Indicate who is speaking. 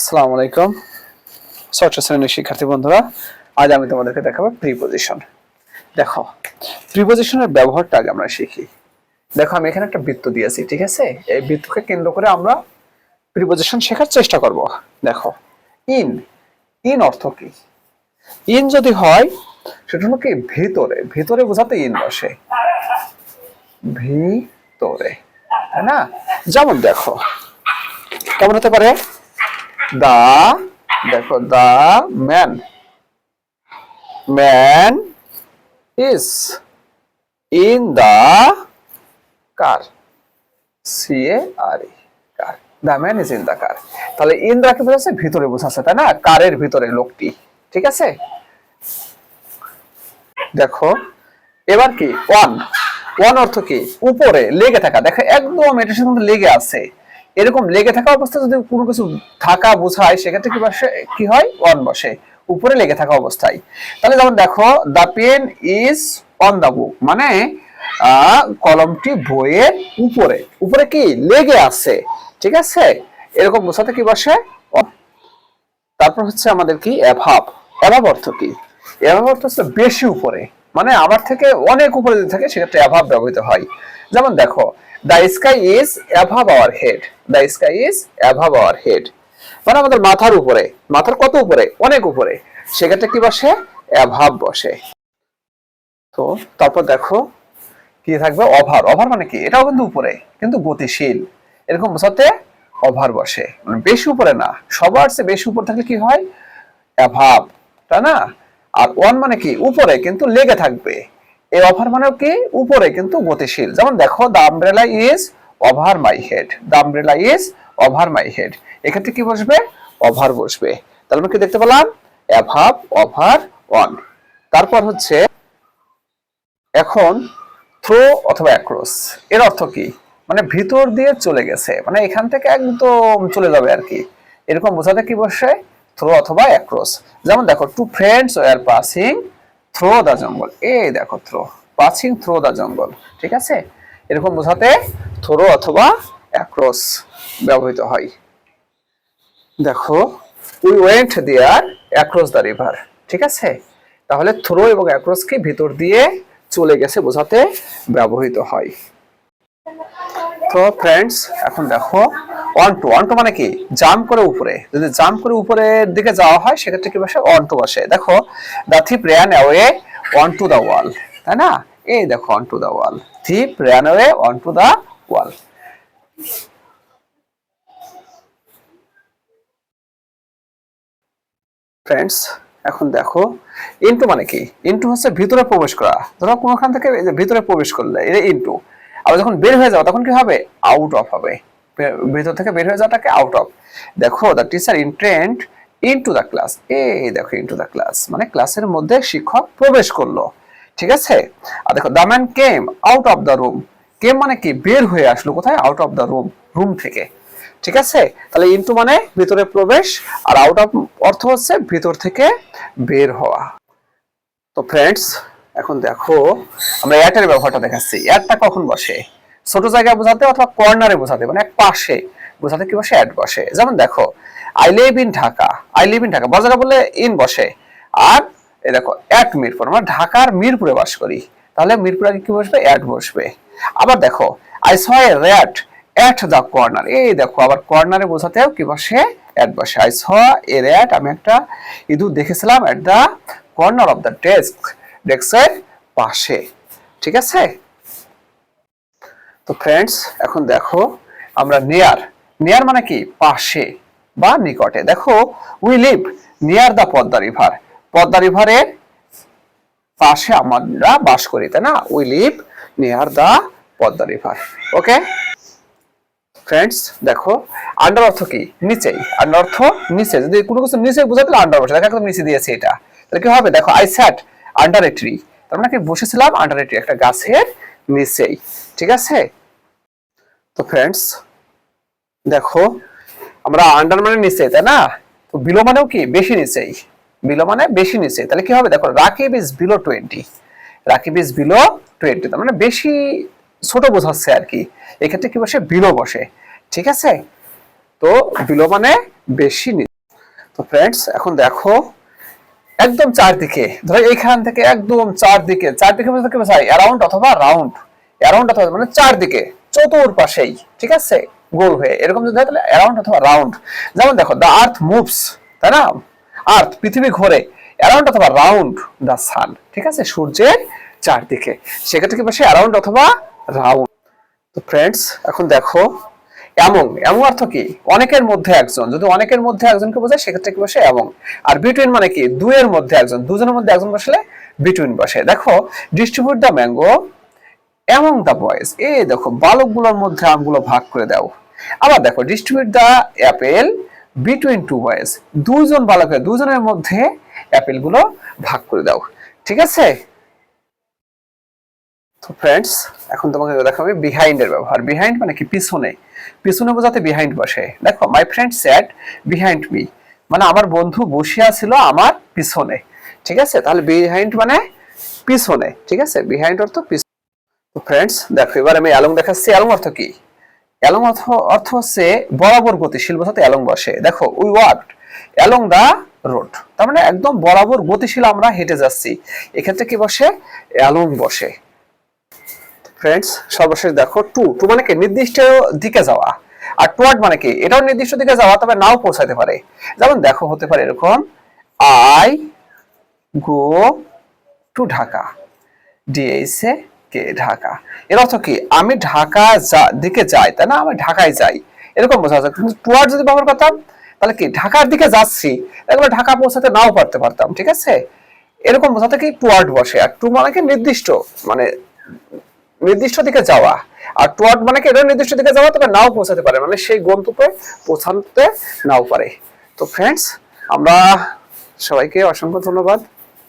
Speaker 1: আসসালামু আলাইকুম ষষ্ঠ শ্রেণীর শিক্ষার্থী বন্ধুরা, আজ আমি তোমাদেরকে দেখাবো প্রিপজিশন। দেখো, প্রিপজিশনের ব্যবহারটা আগে আমরা শিখি। দেখো, আমি এখানে একটা বৃত্ত দিয়েছি, ঠিক আছে? এই বৃত্তকে কেন্দ্র করে আমরা প্রিপজিশন শেখার চেষ্টা করব। দেখো, ইন ইন অর্থ কি? ইন যদি হয় সেটা হলো কি ভিতরে, ভিতরে বোঝাতে ইন বসে, ভিতরে, তাই না? যেমন দেখো, কেমন হতে পারে? দা, দেখো, the man man is in the car, C-A-R-E, car, the man is in the car। তাহলে ইন দ্বারা কি বোঝাচ্ছে? ভিতরে বোঝাচ্ছে, তাই না? কারের ভিতরে লোকটি, ঠিক আছে? দেখো, এবার কি ওয়ান, ওয়ান অর্থ কি? উপরে লেগে থাকা। দেখো, একদম এটার সাথে লেগে আছে, এরকম লেগে থাকা অবস্থায় যদি কোনো কিছু থাকা বোঝায় সেক্ষেত্রে কি বসে? কি হয়? ওয়ান বসে, উপরে লেগে থাকা অবস্থায়। তাহলে যেমন দেখো, the pen is on the book, মানে কলমটি বইয়ের উপরে, উপরে কি লেগে আছে, ঠিক আছে? এরকম বোঝাতে কি বসে? তারপর হচ্ছে আমাদের কি অ্যাভাব। অ্যাভাব অর্থ কি? অ্যাভাব অর্থ হচ্ছে বেশি উপরে, মানে আমার থেকে অনেক উপরে যদি থাকে সেক্ষেত্রে অ্যাভাব ব্যবহৃত হয়। যেমন দেখো, the sky is অ্যাভাব our head, the sky is অ্যাভাব our head, মানে আমাদের মাথার উপরে। মাথার কত উপরে? অনেক উপরে, সেক্ষেত্রে কি বসে? অ্যাভাব বসে। তো তারপর দেখো কি থাকবে? ওভার। ওভার মানে কি? এটাও কিন্তু উপরে, কিন্তু গতিশীল, এরকম বোঝাতে ওভার বসে, মানে বেশি উপরে না, সবার চেয়ে বেশি উপরে থাকলে কি হয়? অ্যাভাব, তাই না? আর ওয়ান মানে কি? উপরে কিন্তু লেগে থাকবে। এই ওভার মানেও কি? উপরে কিন্তু গতিশীল। যেমন দেখো, the umbrella is over my head, the umbrella is over my head, এক্ষেত্রে কি বসবে? ওভার বসবে। তাহলে আমরা কি দেখতে পেলাম? অ্যাভাব, ওভার, ওয়ান। তারপর হচ্ছে এখন থ্রো অথবা অ্যাক্রস, এর অর্থ কি? মানে ভিতর দিয়ে চলে গেছে, মানে এখান থেকে একদম চলে যাবে আর কি, এরকম বোঝাতে কি বসে? থ্রো অথবা অ্যাক্রস। যেমন দেখো, two friends were passing through the jungle, এই দেখো, থ্রো, পাসিং থ্রো দা জঙ্গল, ঠিক আছে? এরকম বোঝাতে থ্রো অথবা অ্যাক্রস ব্যবহৃত হয়। দেখো, we went there across the river, ঠিক আছে? তাহলে থ্রো এবং অ্যাক্রস কি ভিতর দিয়ে চলে গেছে বোঝাতে ব্যবহৃত হয়। তো ফ্রেন্ডস, এখন দেখো, অন টু। অন টু মানে কি? জাম্প করে উপরে, যদি জাম্প করে উপরের দিকে যাওয়া হয় সেক্ষেত্রে কি বসে? অন টু বসে। দেখো, the thief ran away on to the wall, তাই না? এই দেখো, on to the wall, thief ran away on to the wall. Friends, এখন দেখো, ইনটু মানে কি? ইনটু হচ্ছে ভিতরে প্রবেশ করা। ধরো কোনখান থেকে ভিতরে প্রবেশ করলে এটা ইনটু, আবার যখন বের হয়ে যাও তখন কি হবে? আউট অফ হবে। ভিতর থেকে বের হয়ে যাওয়াটাকে আউট অফ। দেখো, the teacher entered into the class, এই দেখো, ইনটু দ্য ক্লাস মানে ক্লাসের মধ্যে শিক্ষক প্রবেশ করলো, ঠিক আছে? আর দেখো, the man came out of the room, came মানে কি? বের হয়ে আসলো, কোথায়? Out of the room, room থেকে, ঠিক আছে? তাহলে ইনটু মানে ভিতরে প্রবেশ, আর আউট অফ অর্থ হচ্ছে ভিতর থেকে বের হওয়া। তো ফ্রেন্ডস, এখন দেখো, আমরা অ্যাটের ব্যবহারটা দেখাচ্ছি। অ্যাটটা কখন বসে? ছোট জায়গায় বোঝাতে অথবা কর্নারে বোঝাতে, মানে এক পাশে বোঝাতে কি বসে? অ্যাট বসে। যেমন দেখো, I live in Dhaka, I live in Dhaka, বড় জায়গা বললে ইন বসে। আর এই দেখো, অ্যাট মিরপুর, আমরা ঢাকার মিরপুরে বাস করি, তাহলে মিরপুরে কি বসবে? অ্যাট বসবে। আবার দেখো, I saw a rat at the corner, এই দেখো, আবার কর্নারে বোঝাতেও কি বসে? অ্যাট বসে। আই স এ র‍্যাট, আমি একটা ইঁদুর দেখেছিলাম, at the corner of the desk, ডেস্কের পাশে, ঠিক আছে? তো ফ্রেন্ডস, এখন দেখো, আমরা নিয়ার, নিয়ার মানে কি? পাশে বা নিকটে। দেখো, we live near the Padma river, Padma রিভারের পাশে আমরা বাস করি, তাই না? We live near the Padma river. Okay friends, দেখো, আন্ডার অর্থ কি? নিচেই। আন্ডার অর্থ নিচে, যদি কোনো কিছু নিচে বোঝাতে আন্ডার বসে। দেখো, একদম নিচে দিয়েছে, এটা তাহলে কি হবে? দেখো, I sat under a tree, তার মানে কি? বসেছিলাম আন্ডার এ ট্রি, একটা গাছের নিচেই, ঠিক আছে? তো ফ্রেন্ডস, দেখো, আমরা আন্ডার মানে নিচে, তাই না? তো বিলো মানেও কি? বেশি নিচেই, বিলো মানে বেশি নিচে। তাহলে কি হবে? দেখো, Rakib is below 20, Rakib is below 20, তার মানে বেশি ছোট বোঝাচ্ছে আর কি। এক্ষেত্রে কি বসে? বিলো বসে, ঠিক আছে? তো বিলো মানে বেশি নিচে। তো ফ্রেন্ডস এখন দেখো একদম চারদিকে, ধরো এইখান থেকে একদম চারদিকে, চারদিকে বলতে কি বোঝায়? অ্যারাউন্ড অথবা রাউন্ড, অ্যারাউন্ড অথবা মানে চারদিকে, চতুর্পাশেই, ঠিক আছে, গোল হয়ে এরকম যদি হয় তাহলে অ্যারাউন্ড অথবা রাউন্ড। যেমন দেখো দ্য আর্থ মুভস, তাই না, আর্থ পৃথিবী ঘোরে, অ্যারাউন্ড অথবা রাউন্ড দ্য সান, ঠিক আছে, সূর্যের চারদিকে, সেক্ষেত্রে কি বসে? অ্যারাউন্ড অথবা রাউন্ড। তো ফ্রেন্ডস এখন দেখো এমং, এমং অর্থ কি? অনেকের মধ্যে একজন, যদি অনেকের মধ্যে একজনকে বোঝায় সেক্ষেত্রে কি বসে? এমং। আর বিটুইন মানে কি? দুইয়ের মধ্যে একজন, দুজনের মধ্যে একজন বসলে বিটুইন বসে। দেখো distribute the mango among the boys, এই দেখো বালকগুলোর মধ্যে আমগুলো ভাগ করে দাও। আবার দেখো distribute the apple between two boys, দুইজন বালকের, দুজনের মধ্যে অ্যাপেলগুলো ভাগ করে দাও, ঠিক আছে। তো ফ্রেন্ডস এখন তোমাকে দেখাবে বিহাইন্ড এর ব্যবহার। বিহাইন্ড মানে কি? পিছনে, পিছনে বোঝাতে বিহাইন্ড বসে। দেখো my friend sat behind me, মানে আমার বন্ধু বসিয়া ছিল আমার পিছনে, ঠিক আছে, তাহলে বিহাইন্ড মানে পিছনে, ঠিক আছে, বিহাইন্ড অর্থ পিছনে। তো ফ্রেন্ডস দেখো এবার আমি অ্যালং দেখাচ্ছি। অ্যালং অর্থ কি? অ্যালং অর্থ হচ্ছে বরাবর গতিশীল বোঝাতে অ্যালং বসে। দেখো we walked along the road, তার মানে একদম বরাবর গতিশীল আমরা হেঁটে যাচ্ছি, এক্ষেত্রে কি বসে? অ্যালং বসে। ফ্রেন্ডস সর্বশেষ দেখো টু, টু মানে কি? নির্দিষ্ট দিকে যাওয়া। আর টুয়ার্ড মানে কি? এটাও নির্দিষ্ট দিকে যাওয়া, তবে নাও পৌঁছাতে পারে। যেমন দেখো হতে পারে এরকম আই গো টু ঢাকা, ডিএসএ কে ঢাকা, এর অর্থ কি? আমি ঢাকা দিকে যাই, তাই না, আমি ঢাকায় যাই, এরকম বোঝা যায়। কিন্তু টুয়ার্ড যদি ব্যবহার করতাম তাহলে কি? ঢাকার দিকে যাচ্ছি, এগুলো ঢাকা পৌঁছাতে নাও পারতাম, ঠিক আছে, এরকম বোঝাতে কি টুয়ার্ড বসে। আর টু মানে কি? নির্দিষ্ট, মানে নির্দিষ্ট দিকে যাওয়া। আর টুয়ার্ড মানে কি? এটা নির্দিষ্ট দিকে যাওয়া, তবে নাও পৌঁছাতে পারে, মানে সেই গন্তব্যে পৌঁছাতে নাও পারে। তো ফ্রেন্ডস আমরা সবাইকে অসংখ্য ধন্যবাদ।